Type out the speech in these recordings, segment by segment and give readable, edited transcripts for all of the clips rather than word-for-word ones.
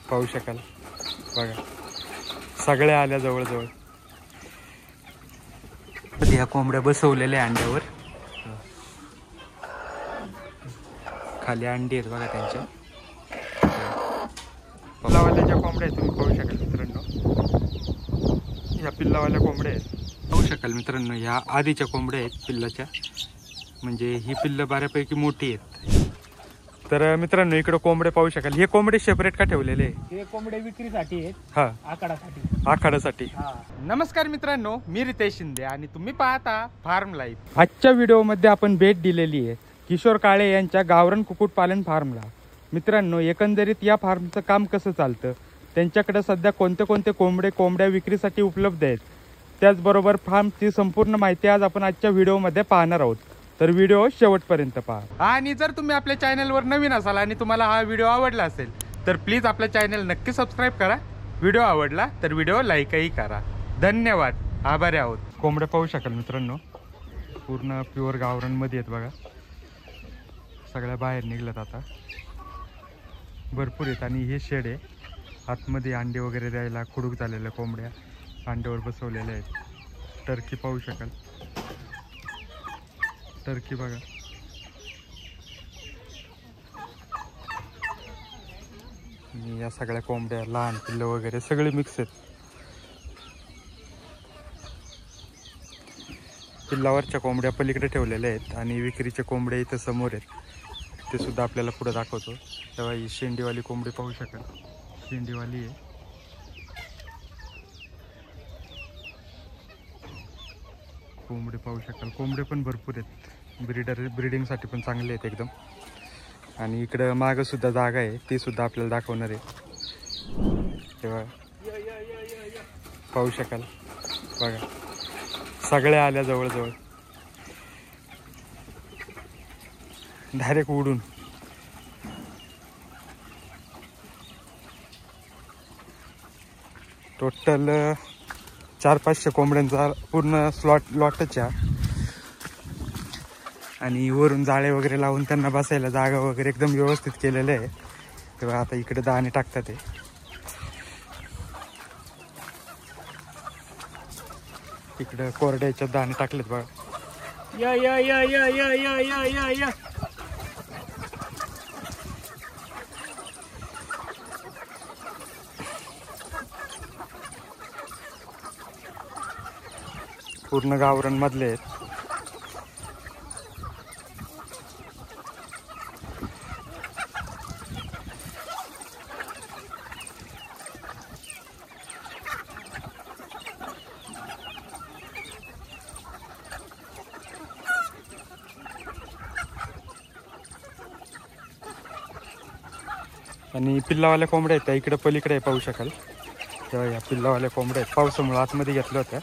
पाहू शकाल बघा, सगळ्या आल्या जवळजवळ. या कोंबड्या बसवलेल्या अंड्यावर, खाली अंडी आहेत बघा त्यांच्या. पिल्लावाल्या ज्या कोंबड्या आहेत तुम्ही पाहू शकाल मित्रांनो, ह्या पिल्लावाल्या कोंबड्या आहेत. पाहू शकाल मित्रांनो, ह्या आधीच्या कोंबड्या आहेत पिल्लाच्या, म्हणजे ही पिल्लं बऱ्यापैकी मोठी आहेत. तर मित्रांनो इकडे कोंबडे पाहू शकाल. हे कोंबडे सेपरेट का ठेवलेले? हे कोंबडे विक्रीसाठी आहेत. हा, आखाडासाठी. नमस्कार मित्रांनो, मी रितेश शिंदे आणि तुम्ही पाहता फार्म लाईफ. आजच्या व्हिडिओमध्ये आपण भेट दिलेली आहे किशोर काळे यांच्या गावरान कुक्कुटपालन फार्मला. मित्रांनो, एकंदरीत या फार्मचं काम कसं चालतं, त्यांच्याकडे सध्या कोणते कोणते कोंबड्या विक्रीसाठी उपलब्ध आहेत, त्याचबरोबर फार्मची संपूर्ण माहिती आज आपण आजच्या व्हिडिओमध्ये पाहणार आहोत. तर व्हिडिओ शेवटपर्यंत पहा. आणि जर तुम्ही आपल्या चॅनलवर नवीन असाल आणि तुम्हाला हा व्हिडिओ आवडला असेल तर प्लीज आपल्या चॅनल नक्की सबस्क्राईब करा. व्हिडिओ आवडला तर व्हिडिओ लाईकही करा. धन्यवाद, आभारी आहोत. कोंबड्या पाहू शकाल मित्रांनो, पूर्ण प्युअर गावरानमध्ये आहेत बघा. सगळ्या बाहेर निघल्यात आता, भरपूर आहेत. आणि हे शेड आहे, आतमध्ये अंडे वगैरे द्यायला खुडूक झालेल्या कोंबड्या अंड्यावर बसवलेल्या आहेत. टर्की पाहू शकाल, टर्की बघा. या सगळ्या कोंबड्या, लहान पिल्लं वगैरे सगळे मिक्स आहेत. पिल्लावरच्या कोंबड्या पलीकडे ठेवलेल्या आहेत आणि विक्रीचे कोंबड्या इथं समोर आहेत, ते सुद्धा आपल्याला पुढे दाखवतो. तेव्हा ही शेंडीवाली कोंबडी पाहू शकाल, शेंडीवाली आहे. कोंबडे पाहू शकाल, कोंबडे पण भरपूर आहेत, ब्रीडिंगसाठी पण चांगले आहेत एकदम. आणि इकडं मागं सुद्धा जागा आहे, ती सुद्धा आपल्याला दाखवणार आहे. तेव्हा पाहू शकाल बघा, सगळ्या आल्या जवळजवळ, डायरेक्ट उडून. टोटल 400-500 कोंबड्यांचा पूर्ण लॉटच आहे. आणि वरून जाळे वगैरे लावून त्यांना बसायला जागा वगैरे एकदम व्यवस्थित केलेलं आहे. तेव्हा आता इकडे दाणे टाकतात ते. इकडं कोरड्याच्या दाणे टाकलेत बघा. या या या या या या या या या पूर्ण गावरान मधले आहेत. आणि पिल्लावाल्या कोंबड्या आहेत त्या इकडे पलीकडे पाहू शकाल. तेव्हा या पिल्लावाल्या कोंबड्या आहेत, पावसामुळे आतमध्ये घेतल्या होत्या,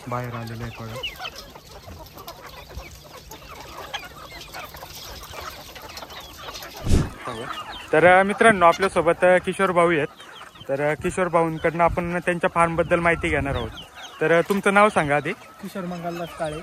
बाहेर आलेल्या आहेत बघा. तर मित्रांनो, आपल्यासोबत किशोर भाऊ आहेत. तर किशोर भाऊंकडनं आपण त्यांच्या फार्मबद्दल माहिती घेणार आहोत. तर तुमचं नाव सांगा आधी. किशोर मंगलदास काळे.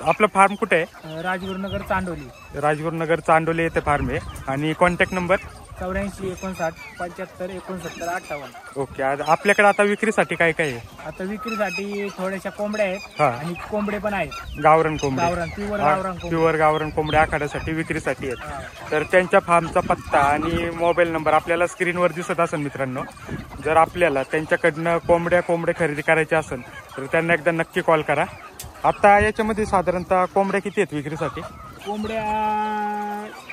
आपलं फार्म कुठे आहे? राजगुरुनगर चांडोली. राजगुरुनगर चांडोली येथे फार्म आहे. आणि कॉन्टॅक्ट नंबर 84 59 75 69 58. ओके. आपल्याकडे आता विक्रीसाठी काय काय आहे? आता विक्रीसाठी थोड्याशा कोंबड्या आहेत आणि कोंबडे पण आहेत, गावरान कोंबडे, प्युअर गावरान कोंबड्या आखाड्यासाठी विक्रीसाठी आहेत. तर त्यांच्या फार्मचा पत्ता आणि मोबाईल नंबर आपल्याला स्क्रीनवर दिसत असेल मित्रांनो. जर आपल्याला त्यांच्याकडनं कोंबड्या खरेदी करायचे असेल तर त्यांना एकदा नक्की कॉल करा. आता याच्यामध्ये साधारणतः कोंबड्या किती आहेत विक्रीसाठी? कोंबड्या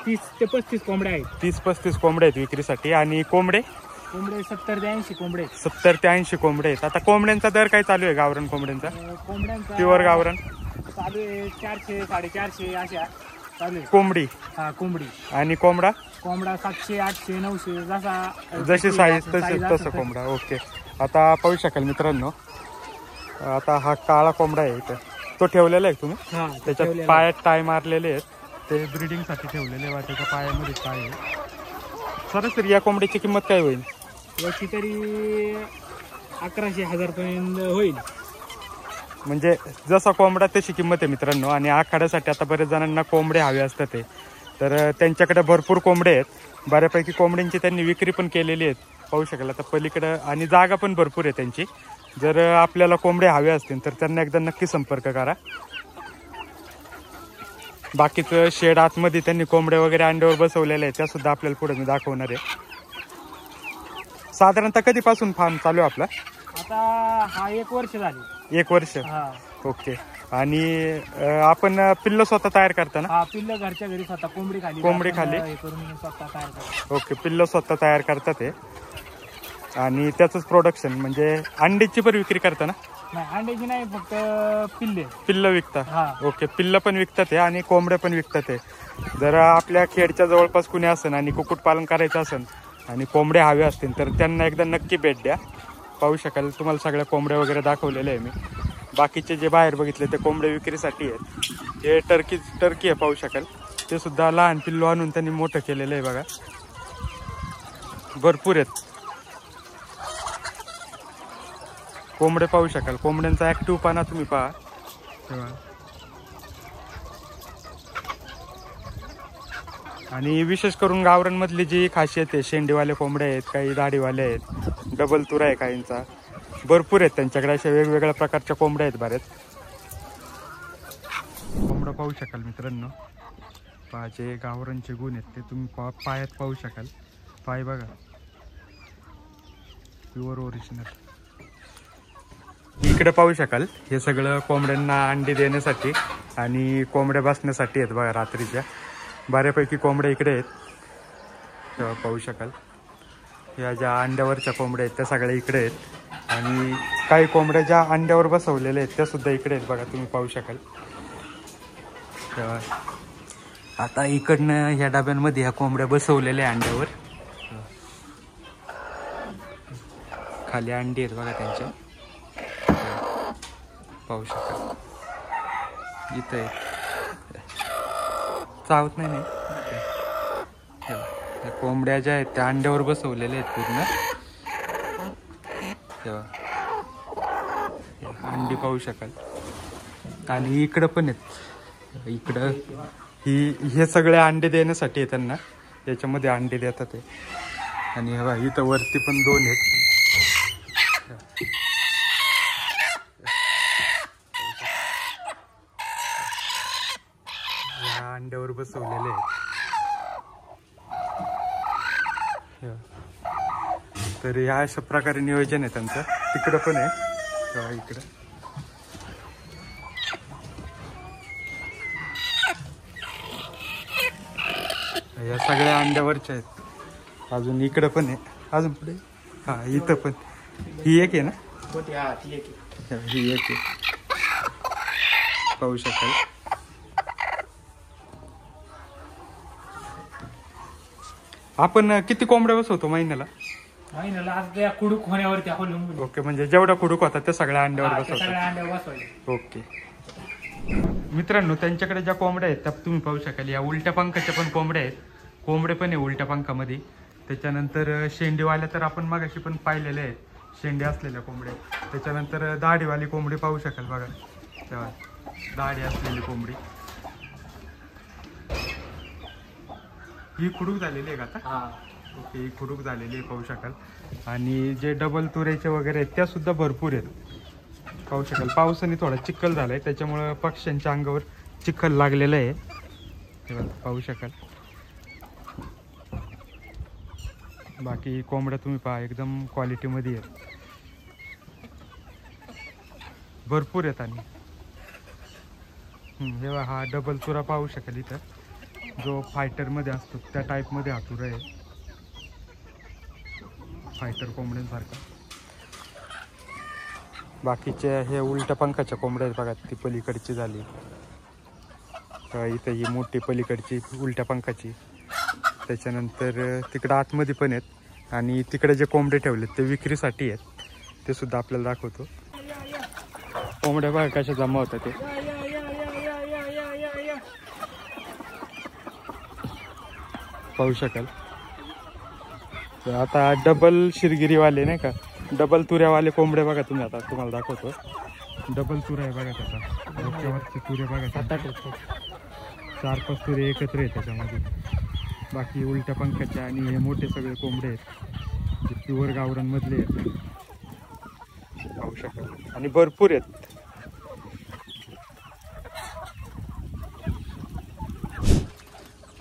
30 ते 35 कोंबड्या आहेत. 30-35 कोंबड्या आहेत विक्रीसाठी. आणि कोंबडे 70 ते 80 कोंबडे. 70 ते 80 कोंबडे आहेत. आता कोंबड्यांचा दर काय चालू आहे गावरान कोंबड्यांचा? कोंबड्यांचा प्युअर गावरान चालू आहे 400 450 अशा चालू आहे कोंबडी. कोंबडी. आणि कोंबडा 700 800 900 जशी साईज तसं कोंबडा. ओके. आता पाहू शकाल मित्रांनो, आता हा काळा कोंबडा आहे इथं, तो ठेवलेला आहे तुम्ही. त्याच्यात पायात टाय मारलेले आहेत, ते ब्रीडिंगसाठी ठेवलेले आहे. त्याच्या पायामध्ये टाय आहे. सरासरी या कोंबडीची किंमत काय होईल? याची तरी 1100-1000 पर्यंत होईल. म्हणजे जसा कोंबडा तशी किंमत आहे मित्रांनो. आणि आखाड्यासाठी आता बरेच जणांना कोंबडे हवे असतात ते, तर त्यांच्याकडे भरपूर कोंबडे आहेत, बऱ्यापैकी कोंबड्यांची त्यांनी विक्री पण केलेली आहेत पाहू शकाल. आता पलीकडं आणि जागा पण भरपूर आहे त्यांची. जर आपल्याला कोंबडे हवे असतील तर त्यांना एकदा नक्की संपर्क करा. बाकीचं शेड आतमध्ये त्यांनी कोंबडे वगैरे अंड्यावर बसवलेले आहेत, त्या सुद्धा आपल्याला पुढे मी दाखवणार आहे. साधारणतः कधीपासून फार्म चालू आहे आपला? आता हा 1 वर्ष झाली. 1 वर्ष. हा ओके. आणि आपण पिल्ल स्वतः तयार करता ना? हा, पिल्ल घरच्या घरी स्वतः कोंबडी खाली हे करून स्वतः तयार करतो. ओके, पिल्ल स्वतः तयार करतात ते आणि त्याचंच प्रोडक्शन म्हणजे अंड्याची पण विक्री करता ना? नाही, अंड्याची नाही, फक्त पिल्ल विकता. हा. ओके, पिल्ल पण विकतात ते आणि कोंबड्या पण विकतात ते. जर आपल्या खेडच्या जवळपास कुणी असेल आणि कुक्कुटपालन करायचं असेल आणि कोंबडे हवे असतील तर त्यांना एकदा नक्की भेट द्या. पाहू शकाल तुम्हाला सगळ्या कोंबड्या वगैरे दाखवलेले आहे मी. बाकीचे जे बाहेर बघितले ते कोंबडे विक्रीसाठी आहेत. हे टर्की आहे पाहू शकाल, ते सुद्धा लहान पिल्लू आणून त्यांनी मोठं केलेलं आहे बघा. भरपूर आहेत कोंबडे पाहू शकाल. कोंबड्यांचा ऍक्टिव्ह पाना तुम्ही पहा. आणि विशेष करून गावरांमधली जी खासियत आहे, शेंडीवाले कोंबडे आहेत, काही दाढीवाले आहेत, डबल तुरा आहे काहींचा, भरपूर आहेत त्यांच्याकडे. अशा वेगवेगळ्या प्रकारच्या कोंबड्या आहेत बऱ्याच. कोंबडं पाहू शकाल मित्रांनो, पहा जे गावरांचे गुण आहेत ते तुम्ही पायात पाहू शकाल. पाय बघा, प्युअर ओरिजिनल. इकडे पाहू शकाल हे सगळं कोंबड्यांना अंडी देण्यासाठी आणि कोंबड्या बसण्यासाठी आहेत बघा रात्रीच्या. बऱ्यापैकी कोंबड्या इकडे आहेत तेव्हा पाहू शकाल. या ज्या अंड्यावरच्या कोंबड्या आहेत त्या सगळ्या इकडे आहेत आणि काही कोंबड्या ज्या अंड्यावर बसवलेल्या आहेत त्या सुद्धा इकडे आहेत बघा, तुम्ही पाहू शकाल. आता इकडनं ह्या डब्यांमध्ये ह्या कोंबड्या बसवलेल्या अंड्यावर. खाली अंडी आहेत बघा त्यांच्या, पाहू शकाल. इथं आहे, चावत नाही. कोंबड्या ज्या आहेत त्या अंड्यावर बसवलेल्या आहेत पूर्ण. अंडी पाहू शकाल. आणि इकडं पण आहेत, इकडं हे सगळे अंडे देण्यासाठी आहे त्यांना, याच्यामध्ये अंडे देतात ते. आणि हवा इथं वरती पण 2 आहेत. या अंड्यावर बसवलेले आहेत. तर या अशा प्रकारे नियोजन आहे त्यांचं. तिकडं पण आहे, इकडं या सगळ्या अंड्यावरच्या आहेत. अजून इकडं पण आहे, अजून पुढे. हा, इथं पण ही एक आहे ना? ही एक आहे, पाहू शकाल. आपण किती कोंबड्या बसवतो महिन्याला? कुडूक होण्यावरती अवलंबून. ओके, म्हणजे जेवढा कुडूक होता त्या सगळ्या अंड्यावर बसवतो. ओके मित्रांनो, त्यांच्याकडे ज्या कोंबड्या आहेत त्या तुम्ही पाहू शकाल. या उलट्या पंखाच्या पण कोंबड्या आहेत, कोंबडे पण आहे उलट्या पंखामध्ये. त्याच्यानंतर शेंडीवाल्या तर आपण मगाशी पण पाहिलेले आहेत, शेंडी असलेल्या कोंबड्या. त्याच्यानंतर दाढीवाली कोंबडी पाहू शकाल बघा, तेव्हा दाढी असलेली कोंबडी. ही खुडूक झालेली आहे का आता? ओके, ही खुडूक झालेली आहे पाहू शकाल. आणि जे डबल तुऱ्याचे वगैरे आहेत त्या सुद्धा भरपूर आहेत पाहू शकाल. पावसाने थोडा चिखल झालाय त्याच्यामुळं पक्ष्यांच्या अंगावर चिखल लागलेलं आहे, तेव्हा पाहू शकाल. बाकी कोंबड्या तुम्ही पहा एकदम क्वालिटीमध्ये आहेत, भरपूर आहेत. आणि हे हा डबल तुरा पाहू शकाल इथं, जो फायटरमध्ये असतो त्या टाईपमध्ये हा तुरा आहे, फायटर कोंबड्यांसारखा. बाकीचे हे उलट्या पंखाच्या कोंबड्या आहेत बघा, ती पलीकडची झाली. इथं ही मोठी पलीकडची उलट्या पंखाची. त्याच्यानंतर तिकडं आतमध्ये पण आहेत आणि तिकडे जे कोंबडे ठेवलेत ते विक्रीसाठी आहेत, ते सुद्धा आपल्याला दाखवतो. कोंबड्या बघा कशा जमा होतात ते, पाहू शकाल. आता डबल शिरगिरीवाले नाही का, डबल तुऱ्यावाले कोंबडे बघा तुम्ही, आता तुम्हाला दाखवतो. डबल तुरा आहे बघा त्याचा, डोक्यावरचे तुरे बघा, 4-5 तुरे एकत्र आहेत त्याच्यामध्ये. बाकी उलट्या पंखाच्या आणि हे मोठे सगळे कोंबडे आहेत जे प्युअर गावरानमधले आहेत पाहू शकाल आणि भरपूर आहेत.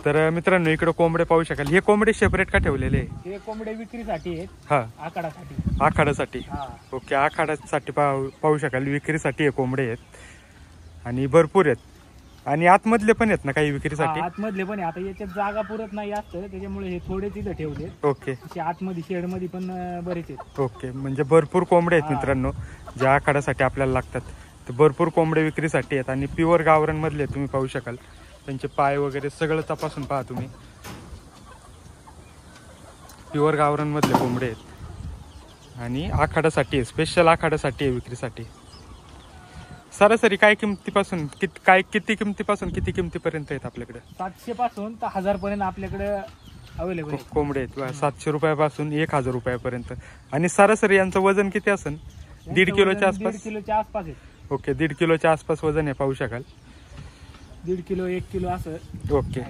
तर मित्रांनो इकडे कोंबडे पाहू शकाल. हे कोंबडे सेपरेट का ठेवलेले आहे? हे कोंबडे विक्रीसाठी आहेत. हा, आखाडासाठी. आखाडासाठी. हा. ओके, आखाडासाठी पाहू शकाल. विक्रीसाठी हे कोंबडे आहेत आणि भरपूर आहेत. आणि आतमधले पण आहेत ना काही विक्रीसाठी? आतमधले पण आहे. आता याच्यात जागा पुरत नाही असतं त्याच्यामुळे हे थोडे तिथं ठेवले. ओके, आतमध्ये शेड मध्ये पण बरेच आहेत. ओके, म्हणजे भरपूर कोंबडे आहेत मित्रांनो ज्या आखाडासाठी आपल्याला लागतात. तर भरपूर कोंबडे विक्रीसाठी आहेत आणि प्युअर गावरान मधले तुम्ही पाहू शकाल. त्यांचे पाय वगैरे सगळं तपासून पहा तुम्ही. प्युअर गावरान मधले कोंबडे आहेत आणि आखाडासाठी आहे, स्पेशल आखाडासाठी आहे विक्रीसाठी. सरासरी काय किमतीपासून किती किमतीपासून किती किमतीपर्यंत आहेत आपल्याकडे? 700 पासून तर 1000 पर्यंत आपल्याकडे अवेलेबल कोंबडे आहेत. 700 रुपयापासून 1000 रुपयापर्यंत. आणि सरासरी यांचं वजन किती असेल? 1.5 किलोच्या आसपास. 1.5 किलोच्या आसपास आहे. ओके, 1.5 किलोच्या आसपास वजन आहे पाहू शकाल. 1.5 किलो 1 किलो असं. ओके,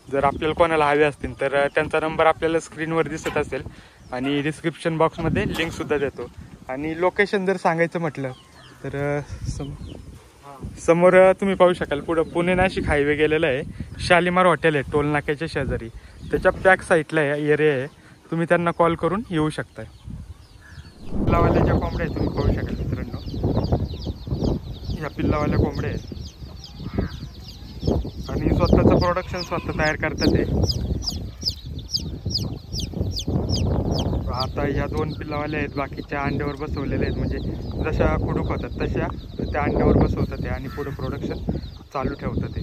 जर आपल्याला कोणाला हवे असतील तर त्यांचा नंबर आपल्याला स्क्रीनवर दिसत असेल आणि डिस्क्रिप्शन बॉक्समध्ये लिंक सुद्धा देतो. आणि लोकेशन जर सांगायचं म्हटलं तर समोर तुम्ही पाहू शकाल पुढं पुणे नाशिक हायवे गेलेला आहे. शालिमार हॉटेल आहे टोल नाक्याच्या शेजारी. त्याच्या बॅक साईडला एरिया आहे. तुम्ही त्यांना कॉल करून येऊ शकताय. पिल्लावाल्या ज्या कोंबड्या आहेत तुम्ही पाहू शकाल मित्रांनो, ह्या पिल्लावाल्या कोंबड्या आहेत आणि स्वतःचं प्रोडक्शन स्वतः तयार करतात ते. आता या 2 पिल्लावाल्या आहेत, बाकीच्या अंड्यावर बसवलेले आहेत. म्हणजे जशा खुडूक होतात तशा त्या अंड्यावर बसवतात ते आणि पुढे प्रोडक्शन चालू ठेवतात ते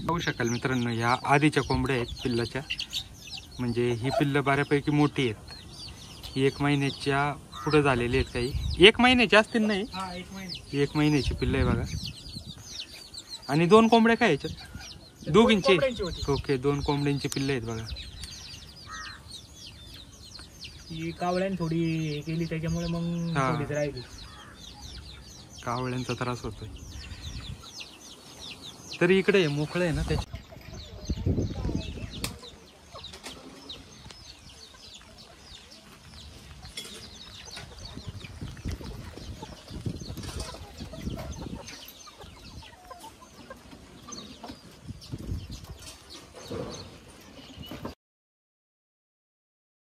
पाहू शकाल मित्रांनो. ह्या आधीच्या कोंबड्या आहेत पिल्लाच्या. म्हणजे ही पिल्लं बऱ्यापैकी मोठी आहेत. ही 1 महिन्याच्या पुढे झालेली आहेत. काही 1 महिन्याची असतील नाही, 1 महिन्याची पिल्लं आहे बघा. आणि 2 कोंबड्या काय याच्यात? दोघींची. ओके, 2 कोंबड्यांची पिल्ले आहेत बघा. ही कावळ्याने थोडी केली त्याच्यामुळे मग थोडीच राहिली. कावळ्यांचा त्रास होतोय. तरी इकडे मोकळं आहे ना त्याच्या.